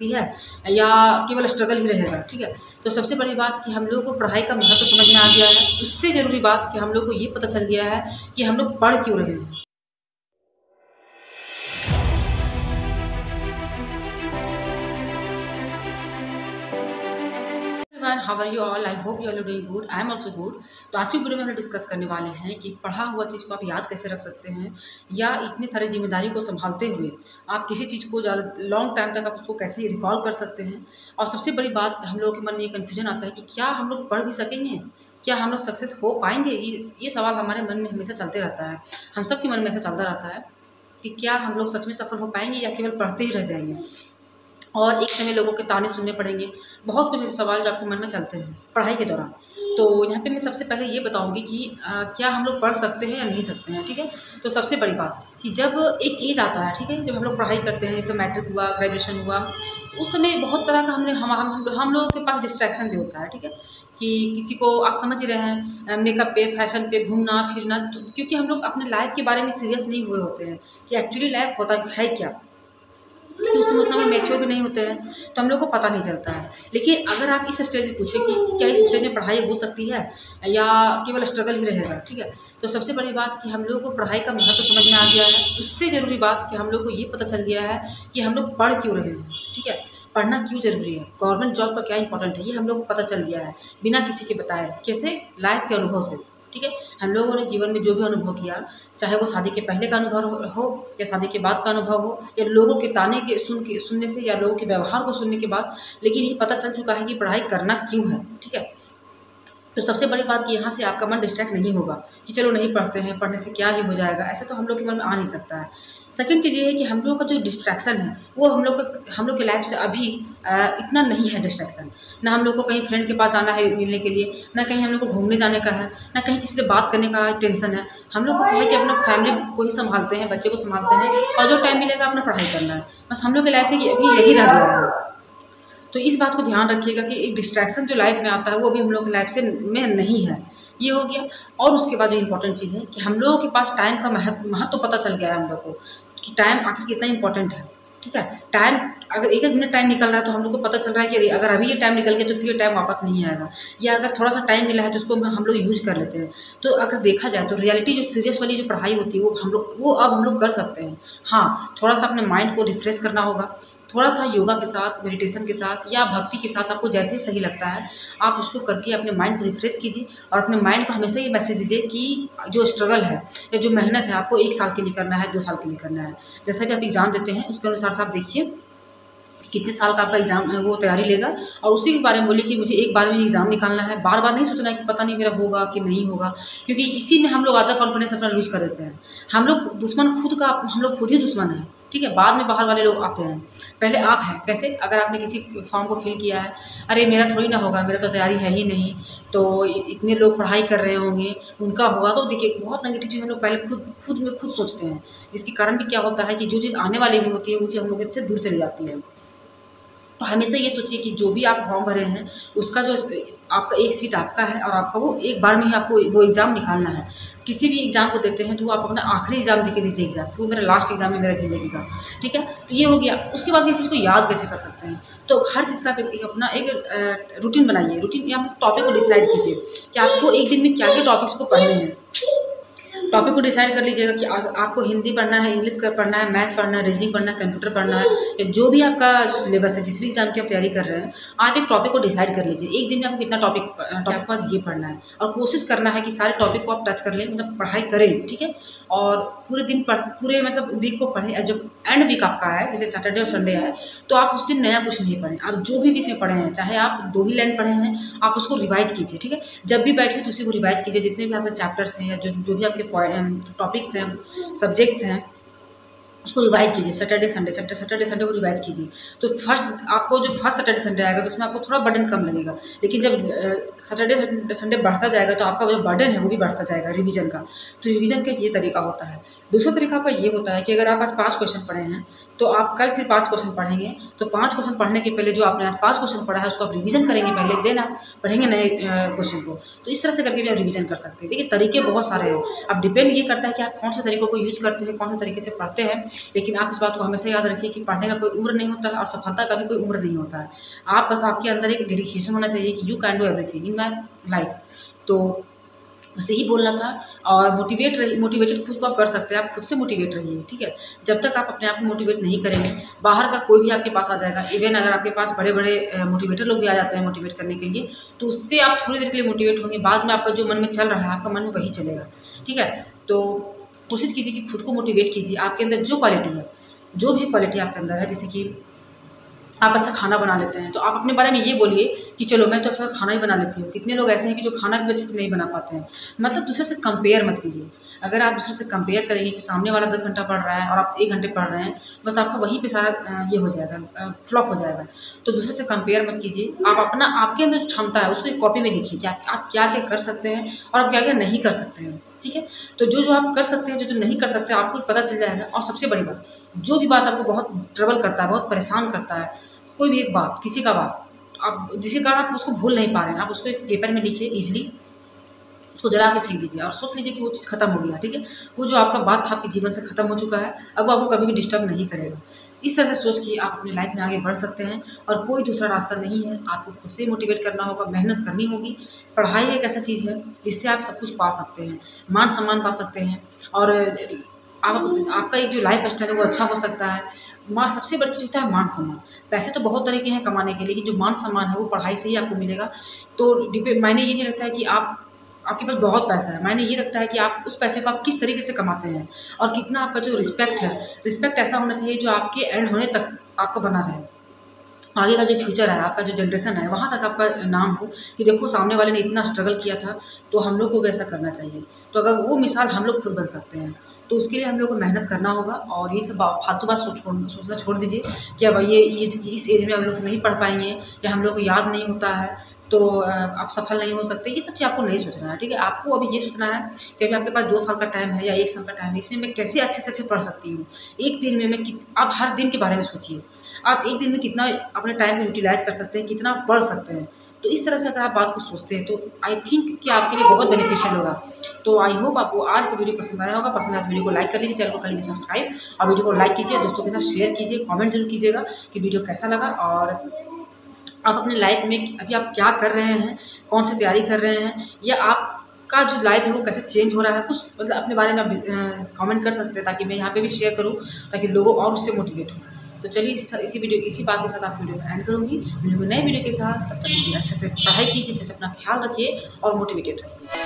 है या केवल स्ट्रगल ही रहेगा। ठीक है, तो सबसे बड़ी बात कि हम लोग को पढ़ाई का महत्व समझ में आ गया है। उससे ज़रूरी बात कि हम लोग को ये पता चल गया है कि हम लोग पढ़ क्यों रहे हैं। How are you all, I hope you are doing good, I am also good. तो आज की वीडियो में हम डिस्कस करने वाले हैं कि पढ़ा हुआ चीज़ को आप याद कैसे रख सकते हैं या इतनी सारी जिम्मेदारी को संभालते हुए आप किसी चीज़ को ज़्यादा लॉन्ग टाइम तक आप उसको कैसे रिकॉल कर सकते हैं। और सबसे बड़ी बात, हम लोगों के मन में ये कन्फ्यूजन आता है कि क्या हम लोग पढ़ भी सकेंगे, क्या हम लोग सक्सेस हो पाएंगे। ये सवाल हमारे मन में हमेशा चलते रहता है। हम सब के मन में ऐसा चलता रहता है कि क्या हम लोग सच में सफल हो पाएंगे या केवल पढ़ते ही रह जाएंगे और एक समय लोगों के ताने सुनने पड़ेंगे। बहुत कुछ ऐसे सवाल जो आपके मन में चलते हैं पढ़ाई के दौरान। तो यहाँ पे मैं सबसे पहले ये बताऊंगी कि क्या हम लोग पढ़ सकते हैं या नहीं सकते हैं। ठीक है, तो सबसे बड़ी बात कि जब एक एज आता है, ठीक है, जब हम लोग पढ़ाई करते हैं, जैसे मैट्रिक हुआ, ग्रेजुएशन हुआ, उस समय बहुत तरह का हम लोगों के पास डिस्ट्रैक्शन भी होता है। ठीक है, कि किसी को आप समझ ही रहे हैं मेकअप पे, फैशन पे, घूमना फिरना, तो क्योंकि हम लोग अपने लाइफ के बारे में सीरियस नहीं हुए होते हैं कि एक्चुअली लाइफ होता है क्या, क्योंकि उस समय उतना में मैच्योर भी नहीं होते हैं, तो हम लोग को पता नहीं चलता है। लेकिन अगर आप इस स्टेज में पूछें कि क्या इस स्टेज में पढ़ाई हो सकती है या केवल स्ट्रगल ही रहेगा, ठीक है, तो सबसे बड़ी बात कि हम लोग को पढ़ाई का महत्व समझ में आ गया है। उससे ज़रूरी बात कि हम लोग को ये पता चल गया है कि हम लोग पढ़ क्यों रहे हैं। ठीक है, पढ़ना क्यों ज़रूरी है, गवर्नमेंट जॉब का क्या इंपॉर्टेंट है, ये हम लोग को पता चल गया है बिना किसी के बताए, कैसे, लाइफ के अनुभव से। ठीक है, हम लोगों ने जीवन में जो भी अनुभव किया, चाहे वो शादी के पहले का अनुभव हो या शादी के बाद का अनुभव हो या लोगों के ताने के सुनने से या लोगों के व्यवहार को सुनने के बाद, लेकिन ये पता चल चुका है कि पढ़ाई करना क्यों है। ठीक है, तो सबसे बड़ी बात कि यहाँ से आपका मन डिस्ट्रैक्ट नहीं होगा कि चलो नहीं पढ़ते हैं, पढ़ने से क्या ही हो जाएगा, ऐसा तो हम लोग के मन में आ नहीं सकता है। सेकंड चीज़ ये है कि हम लोगों का जो डिस्ट्रैक्शन है वो हम लोग के लाइफ से अभी इतना नहीं है डिस्ट्रैक्शन। ना हम लोग को कहीं फ्रेंड के पास जाना है मिलने के लिए, ना कहीं हम लोग को घूमने जाने का है, ना कहीं किसी से बात करने का टेंशन है। हम लोग को है कि अपना फैमिली को ही संभालते हैं, बच्चे को संभालते हैं और जो टाइम मिलेगा अपना पढ़ाई करना है। बस हम लोग की लाइफ में अभी यही रह गया है। तो इस बात को ध्यान रखिएगा कि एक डिस्ट्रैक्शन जो लाइफ में आता है वो अभी हम लोग की लाइफ से में नहीं है। ये हो गया। और उसके बाद जो इम्पोर्टेंट चीज़ है कि हम लोगों के पास टाइम का महत्व पता चल गया है हम लोग को कि टाइम आखिर कितना इंपॉर्टेंट है। ठीक है, टाइम अगर एक मिनट टाइम निकल रहा है तो हम लोग को पता चल रहा है कि अगर अभी ये टाइम निकल गया तो फिर ये टाइम वापस नहीं आएगा, या अगर थोड़ा सा टाइम मिला है तो उसको हम लोग यूज कर लेते हैं। तो अगर देखा जाए तो रियलिटी जो सीरियस वाली जो पढ़ाई होती है वो अब हम लोग कर सकते हैं। हाँ, थोड़ा सा अपने माइंड को रिफ्रेश करना होगा, थोड़ा सा योगा के साथ, मेडिटेशन के साथ या भक्ति के साथ, आपको जैसे ही सही लगता है आप उसको करके अपने माइंड को रिफ्रेश कीजिए। और अपने माइंड को हमेशा ये मैसेज दीजिए कि जो स्ट्रगल है या जो मेहनत है आपको 1 साल के लिए करना है, 2 साल के लिए करना है। जैसा भी आप एग्ज़ाम देते हैं उसके अनुसार से आप देखिए कितने साल का आपका एग्ज़ाम है, वो तैयारी लेगा और उसी के बारे में बोलिए कि मुझे एक बार में एग्ज़ाम निकालना है। बार बार नहीं सोचना है कि पता नहीं मेरा होगा कि नहीं होगा, क्योंकि इसी में हम लोग आधा कॉन्फिडेंस अपना लूज़ कर देते हैं। हम लोग हम लोग खुद ही दुश्मन हैं। ठीक है, बाद में बाहर वाले लोग आते हैं, पहले आप हैं। कैसे? अगर आपने किसी फॉर्म को फिल किया है, अरे मेरा थोड़ी ना होगा, मेरा तो तैयारी है ही नहीं, तो इतने लोग पढ़ाई कर रहे होंगे, उनका होगा। तो देखिए, बहुत नेगेटिव चीज़ हम लोग पहले खुद सोचते हैं, जिसके कारण भी क्या होता है कि जो चीज़ आने वाली भी होती है वो चीज़ हम लोग से दूर चली जाती है। तो हमेशा ये सोचिए कि जो भी आप फॉर्म भरे हैं उसका जो आपका एक सीट आपका है और आपका वो एक बार में ही आपको वो एग्ज़ाम निकालना है। किसी भी एग्ज़ाम को देते हैं तो आप अपना आखिरी एग्ज़ाम देके दीजिए एग्ज़ाम, वो मेरा लास्ट एग्ज़ाम है मेरा ज़िंदगी का। ठीक है, तो ये हो गया। उसके बाद इस चीज़ को याद कैसे कर सकते हैं, तो हर चीज़ का अपना एक रूटीन बनाइए। रूटीन या टॉपिक को डिसाइड कीजिए कि आपको एक दिन में क्या क्या टॉपिक्स को पढ़ने हैं। टॉपिक को डिसाइड कर लीजिएगा कि आपको हिंदी पढ़ना है, इंग्लिश का पढ़ना है, मैथ पढ़ना है, रीजनिंग पढ़ना है, कंप्यूटर पढ़ना है, या जो भी आपका सिलेबस है, जिस भी एग्जाम की आप तैयारी कर रहे हैं, आप एक टॉपिक को डिसाइड कर लीजिए। एक दिन में आपको कितना टॉपिक के पास ये पढ़ना है और कोशिश करना है कि सारे टॉपिक को आप टच कर लें, मतलब पढ़ाई करें। ठीक है, और पूरे दिन पूरे मतलब वीक को पढ़ें। जब एंड वीक आपका है, जैसे सैटरडे और संडे है, तो आप उस दिन नया कुछ नहीं पढ़ें। आप जो भी वीक में पढ़े हैं, चाहे आप 2 ही लाइन पढ़े हैं, आप उसको रिवाइज कीजिए। ठीक है, जब भी बैठिए तो उसी को रिवाइज कीजिए। जितने भी आपके चैप्टर्स हैं या जो भी आपके टॉपिक्स हैं, सब्जेक्ट्स हैं, उसको रिवाइज कीजिए। सैटरडे संडे को रिवाइज कीजिए। तो आपको जो फर्स्ट सैटरडे संडे आएगा तो उसमें आपको थोड़ा बर्डन कम लगेगा, लेकिन जब सैटरडे संडे बढ़ता जाएगा तो आपका जो बर्डन है वो भी बढ़ता जाएगा रिवीजन का। तो रिवीजन का ये तरीका होता है। दूसरा तरीका आपका ये होता है कि अगर आप आज 5 क्वेश्चन पढ़े हैं तो आप कल फिर 5 क्वेश्चन पढ़ेंगे, तो 5 क्वेश्चन पढ़ने के पहले जो आपने आज 5 क्वेश्चन पढ़ा है उसको आप रिवीजन करेंगे पहले, देन आप पढ़ेंगे नए क्वेश्चन को। तो इस तरह से करके भी आप रिवीजन कर सकते हैं। देखिए तरीके बहुत सारे हैं, अब डिपेंड ये करता है कि आप कौन से तरीकों को यूज़ करते हैं, कौन से तरीके से पढ़ते हैं। लेकिन आप इस बात को हमेशा याद रखिए कि पढ़ने का कोई उम्र नहीं होता है और सफलता का भी कोई उम्र नहीं होता है। आप बस आपके अंदर एक डेडिकेशन होना चाहिए कि you can do everything in my life. तो बस यही बोलना था। और मोटिवेटेड खुद को आप कर सकते हैं, आप खुद से मोटिवेट रहिए, ठीक है। जब तक आप अपने आप को मोटिवेट नहीं करेंगे, बाहर का कोई भी आपके पास आ जाएगा। इवन अगर आपके पास बड़े बड़े मोटिवेटर लोग भी आ जाते हैं मोटिवेट करने के लिए, तो उससे आप थोड़ी देर के लिए मोटिवेट होंगे, बाद में आपका जो मन में चल रहा है आपका मन में वही चलेगा, ठीक है। तो कोशिश कीजिए कि खुद को मोटिवेट कीजिए। आपके अंदर जो क्वालिटी है, जो भी क्वालिटी आपके अंदर है, जैसे कि आप अच्छा खाना बना लेते हैं, तो आप अपने बारे में ये बोलिए कि चलो मैं तो अच्छा खाना ही बना लेती हूँ। कितने लोग ऐसे हैं कि जो खाना भी अच्छे से नहीं बना पाते हैं। मतलब दूसरे से कंपेयर मत कीजिए। अगर आप दूसरे से कंपेयर करेंगे कि सामने वाला 10 घंटा पढ़ रहा है और आप 1 घंटे पढ़ रहे हैं, बस आपका वहीं पे सारा ये हो जाएगा, फ्लॉप हो जाएगा। तो दूसरे से कंपेयर मत कीजिए। आप अपना आपके अंदर जो क्षमता है उसको एक कॉपी में लिखिए कि आप क्या क्या कर सकते हैं और आप क्या क्या नहीं कर सकते हैं, ठीक है। तो जो जो आप कर सकते हैं, जो जो नहीं कर सकते आपको पता चल जाएगा। और सबसे बड़ी बात, जो भी बात आपको बहुत ट्रबल करता है, बहुत परेशान करता है, कोई भी एक बात, किसी का बात, आप जिसके कारण आप उसको भूल नहीं पा रहे हैं, आप उसको एक पेपर में लिखिए ईज़िली, उसको जला के फेंक दीजिए और सोच लीजिए कि वो चीज़ खत्म हो गया, ठीक है। वो जो आपका बात था आपके जीवन से खत्म हो चुका है, अब वो आपको कभी भी डिस्टर्ब नहीं करेगा। इस तरह से सोच के आप अपनी लाइफ में आगे बढ़ सकते हैं और कोई दूसरा रास्ता नहीं है। आपको खुद से मोटिवेट करना होगा, मेहनत करनी होगी। पढ़ाई एक ऐसा चीज़ है जिससे आप सब कुछ पा सकते हैं, मान सम्मान पा सकते हैं और आपका एक जो लाइफ स्टाइल है वो अच्छा हो सकता है। सबसे बड़ी चीज़ होता है मान सम्मान। पैसे तो बहुत तरीके हैं कमाने के, लेकिन जो मान सम्मान है वो पढ़ाई से ही आपको मिलेगा। तो मायने ये नहीं रखता है कि आपके पास बहुत पैसा है, मायने ये रखता है कि आप उस पैसे को आप किस तरीके से कमाते हैं और कितना आपका जो रिस्पेक्ट है, रिस्पेक्ट ऐसा होना चाहिए जो आपके एंड होने तक आपका बना रहे। आगे का जो फ्यूचर है, आपका जो जनरेशन है, वहाँ तक आपका नाम हो कि देखो सामने वाले ने इतना स्ट्रगल किया था, तो हम लोग को भी ऐसा करना चाहिए। तो अगर वो मिसाल हम लोग खुद बन सकते हैं, तो उसके लिए हम लोग को मेहनत करना होगा। और ये सब फालतू बात सोचना छोड़ दीजिए कि अब ये इस एज में हम लोग नहीं पढ़ पाएंगे या हम लोग को याद नहीं होता है तो आप सफल नहीं हो सकते। ये सब चीज़ आपको नहीं सोचना है, ठीक है। आपको अभी ये सोचना है कि अभी आपके पास 2 साल का टाइम है या 1 साल का टाइम है, इसमें मैं कैसे अच्छे से अच्छे पढ़ सकती हूँ। एक दिन में आप हर दिन के बारे में सोचिए, आप एक दिन में कितना अपने टाइम को यूटिलाइज कर सकते हैं, कितना पढ़ सकते हैं। तो इस तरह से अगर आप बात को सोचते हैं तो आई थिंक कि आपके लिए बहुत बेनिफिशियल होगा। तो आई होप आपको आज का वीडियो पसंद आया होगा। पसंद आया तो वीडियो को लाइक कर लीजिए, चैनल को कर लीजिए सब्सक्राइब और वीडियो को लाइक कीजिए, दोस्तों के साथ शेयर कीजिए, कमेंट जरूर कीजिएगा कि वीडियो कैसा लगा। और आप अपने लाइफ में अभी आप क्या कर रहे हैं, कौन सी तैयारी कर रहे हैं, या आपका जो लाइफ है वो कैसे चेंज हो रहा है, कुछ मतलब अपने बारे में आप कमेंट कर सकते हैं ताकि मैं यहाँ पे भी शेयर करूँ, ताकि लोगों और उससे मोटिवेट हो। तो चलिए इसी बात के साथ आज वीडियो को एंड करूँगी। मिलूंगी नए वीडियो के साथ, तब तक अच्छे से पढ़ाई कीजिए, अच्छे से अपना ख्याल रखिए और मोटिवेटेड रहिए।